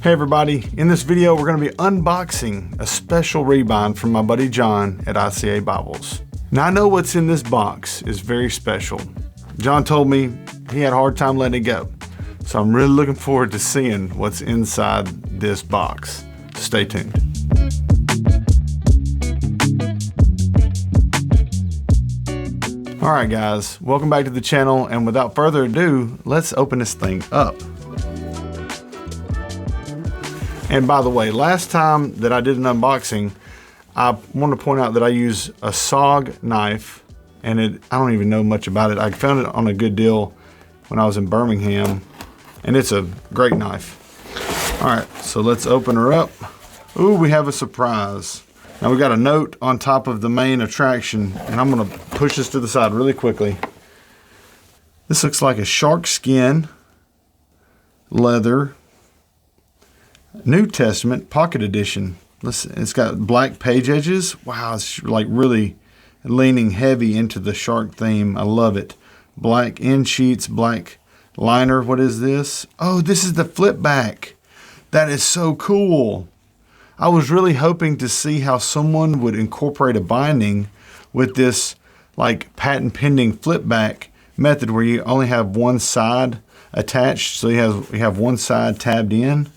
Hey everybody, in this video we're going to be unboxing a special rebind from my buddy John at ICA Bibles. Now I know what's in this box is very special. John told me he had a hard time letting it go. So I'm really looking forward to seeing what's inside this box. Stay tuned. Alright guys, welcome back to the channel, and without further ado, let's open this thing up. And by the way, last time that I did an unboxing, I want to point out that I use a SOG knife, and I don't even know much about it. I found it on a good deal when I was in Birmingham, and it's a great knife. All right, so let's open her up. Ooh, we have a surprise. Now we got a note on top of the main attraction, and I'm gonna push this to the side really quickly. This looks like a sharkskin leather New Testament Pocket Edition. Listen, it's got black page edges. Wow, it's like really leaning heavy into the shark theme. I love it. Black end sheets, black liner. What is this? Oh, this is the Flipback. That is so cool. I was really hoping to see how someone would incorporate a binding with this like patent pending Flipback method where you only have one side attached. So you have one side tabbed in,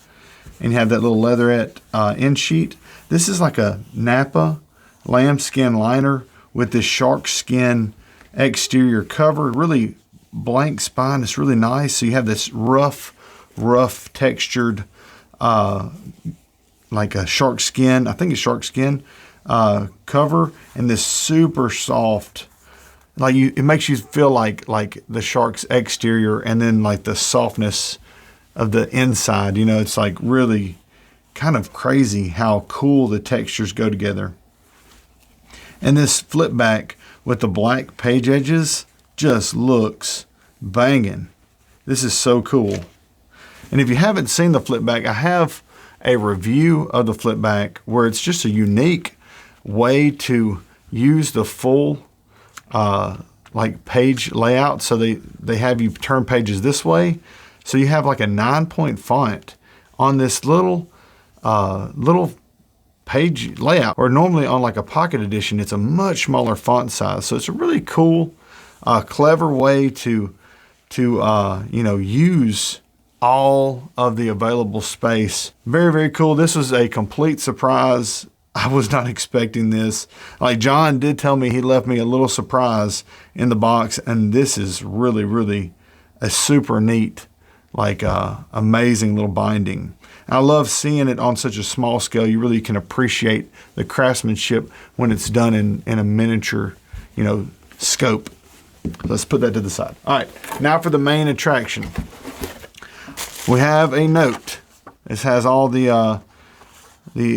and you have that little leatherette end sheet. This is like a Napa lambskin liner with this shark skin exterior cover. Really blank spine. It's really nice. So you have this rough textured, like a shark skin. I think it's shark skin cover, and this super soft. Like it makes you feel like the shark's exterior, and then like the softness of the inside. You know, it's like really kind of crazy how cool the textures go together. And this Flipback with the black page edges just looks banging. This is so cool. And if you haven't seen the Flipback, I have a review of the Flipback where it's just a unique way to use the full like page layout. So they have you turn pages this way. So you have like a 9-point font on this little page layout, or normally on like a Pocket Edition, it's a much smaller font size. So it's a really cool, clever way to you know, use all of the available space. Very, very cool. This was a complete surprise. I was not expecting this. Like John did tell me he left me a little surprise in the box, and this is really, really a super neat, like amazing little binding. I love seeing it on such a small scale. You really can appreciate the craftsmanship when it's done in a miniature, you know, scope. Let's put that to the side. All right, now for the main attraction. We have a note. This has all the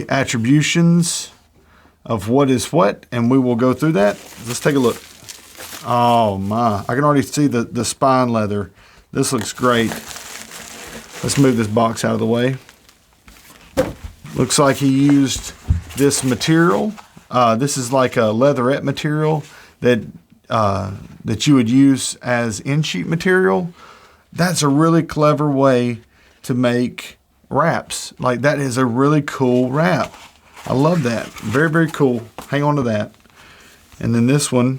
attributions of what is what, and we will go through that. Let's take a look. Oh my, I can already see the spine leather. This looks great. Let's move this box out of the way. Looks like he used this material. This is like a leatherette material that you would use as end sheet material. That's a really clever way to make wraps. Like that is a really cool wrap. I love that. Very, very cool. Hang on to that. And then this one.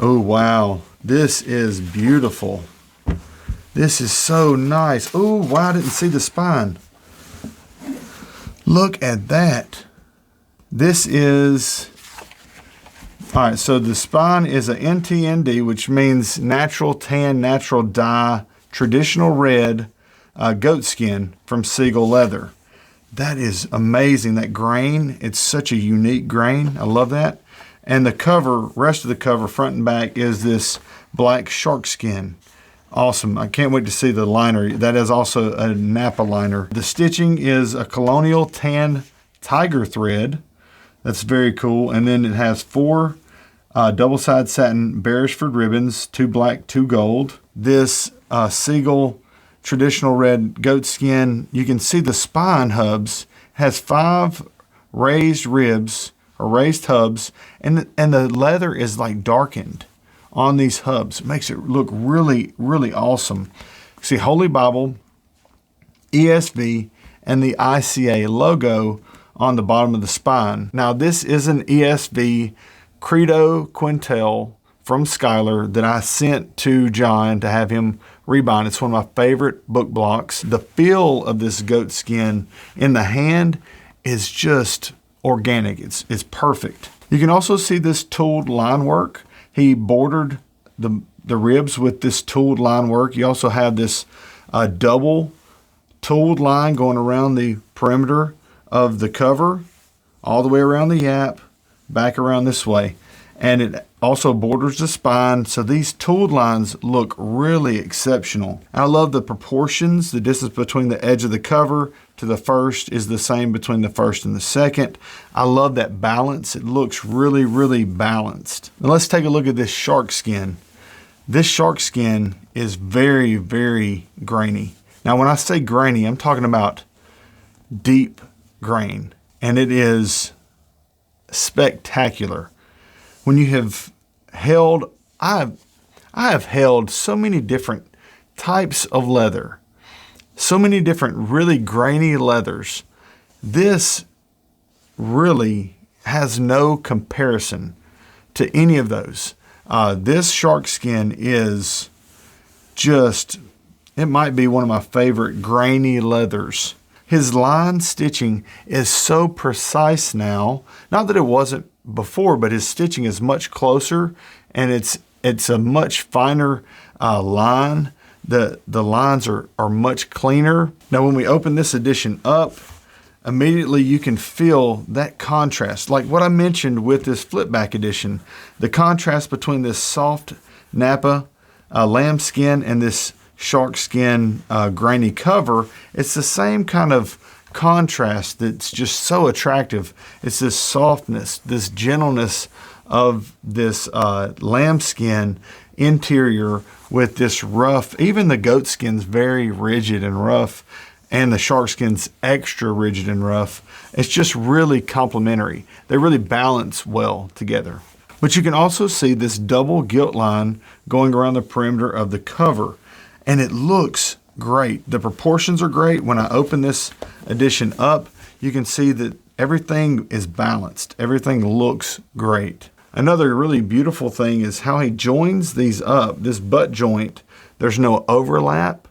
Oh, wow. This is beautiful. This is so nice. Oh, wow, I didn't see the spine. Look at that. This is, all right, so the spine is a NTND, which means natural tan, natural dye, traditional red goat skin from Seagull leather. That is amazing. That grain, it's such a unique grain. I love that. And the cover, rest of the cover, front and back, is this black shark skin. Awesome. I can't wait to see the liner. That is also a Napa liner. The stitching is a colonial tan tiger thread. That's very cool. And then it has 4 double-side satin Beresford ribbons, 2 black, 2 gold. This Seagull traditional red goat skin, you can see the spine hubs, has 5 raised ribs or raised hubs, and the leather is like darkened on these hubs. It makes it look really, really awesome. See, Holy Bible, ESV, and the ICA logo on the bottom of the spine. Now, this is an ESV Credo Quintel from Schuyler that I sent to John to have him rebind. It's one of my favorite book blocks. The feel of this goat skin in the hand is just organic. It's perfect. You can also see this tooled line work. He bordered the ribs with this tooled line work. You also have this double tooled line going around the perimeter of the cover, all the way around the yap, back around this way. And it also borders the spine. So these tooled lines look really exceptional. I love the proportions. The distance between the edge of the cover to the first is the same between the first and the second. I love that balance. It looks really, really balanced. Now let's take a look at this shark skin. This shark skin is very, very grainy. Now when I say grainy, I'm talking about deep grain, and it is spectacular. When you have held, I have held so many different types of leather, so many different really grainy leathers. This really has no comparison to any of those. This shark skin is just, it might be one of my favorite grainy leathers. His line stitching is so precise now. Not that it wasn't before, but his stitching is much closer, and it's a much finer line. The lines are much cleaner. Now, when we open this edition up, immediately you can feel that contrast. Like what I mentioned with this flipback edition, the contrast between this soft Napa lambskin and this shark skin grainy cover, it's the same kind of contrast that's just so attractive. It's this softness, this gentleness of this lambskin interior with this rough, even the goat skin's very rigid and rough, and the shark skin's extra rigid and rough. It's just really complementary. They really balance well together. But you can also see this double gilt line going around the perimeter of the cover, and it looks great. The proportions are great. When I open this edition up, you can see that everything is balanced. Everything looks great. Another really beautiful thing is how he joins these up. This butt joint, there's no overlap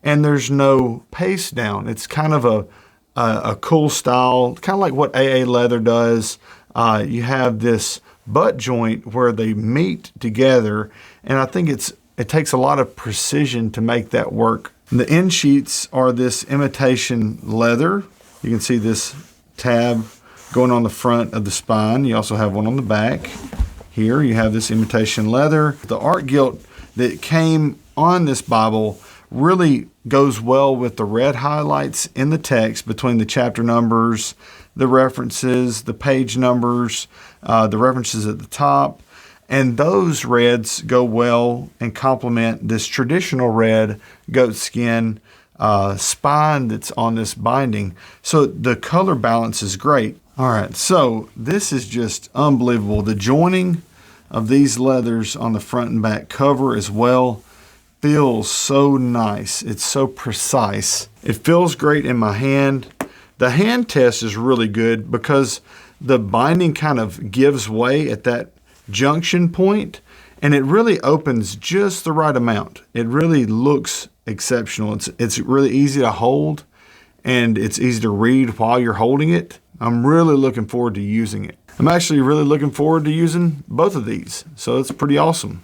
and there's no paste down. It's kind of a cool style, kind of like what AA leather does. You have this butt joint where they meet together, and I think it takes a lot of precision to make that work. The end sheets are this imitation leather. You can see this tab going on the front of the spine. You also have one on the back. Here you have this imitation leather. The art gilt that came on this Bible really goes well with the red highlights in the text between the chapter numbers, the references, the page numbers, the references at the top. And those reds go well and complement this traditional red goat skin spine that's on this binding. So the color balance is great. All right, so this is just unbelievable. The joining of these leathers on the front and back cover as well feels so nice. It's so precise. It feels great in my hand. The hand test is really good because the binding kind of gives way at that junction point, and it really opens just the right amount. It really looks exceptional. It's really easy to hold, and it's easy to read while you're holding it. I'm really looking forward to using it. I'm actually really looking forward to using both of these, so it's pretty awesome.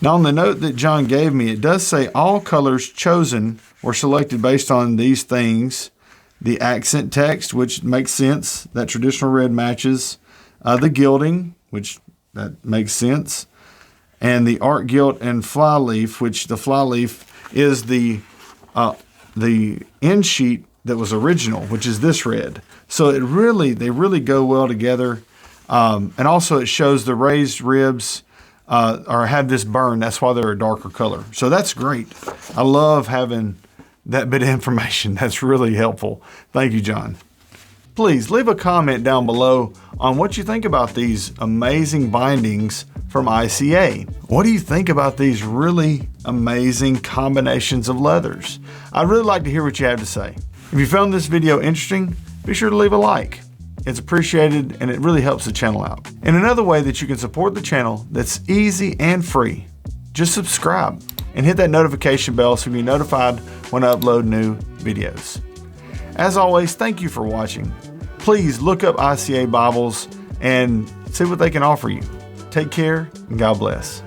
Now, on the note that John gave me, it does say all colors chosen were selected based on these things: the accent text, which makes sense, that traditional red matches, the gilding, which that makes sense, and the art gilt and fly leaf, which the fly leaf is the end sheet that was original, which is this red. So they really go well together. And also it shows the raised ribs or have this burn. That's why they're a darker color. So that's great. I love having that bit of information. That's really helpful. Thank you, John. Please leave a comment down below on what you think about these amazing bindings from ICA. What do you think about these really amazing combinations of leathers? I'd really like to hear what you have to say. If you found this video interesting, be sure to leave a like. It's appreciated and it really helps the channel out. And another way that you can support the channel that's easy and free, just subscribe and hit that notification bell so you'll be notified when I upload new videos. As always, thank you for watching. Please look up ICA Bibles and see what they can offer you. Take care and God bless.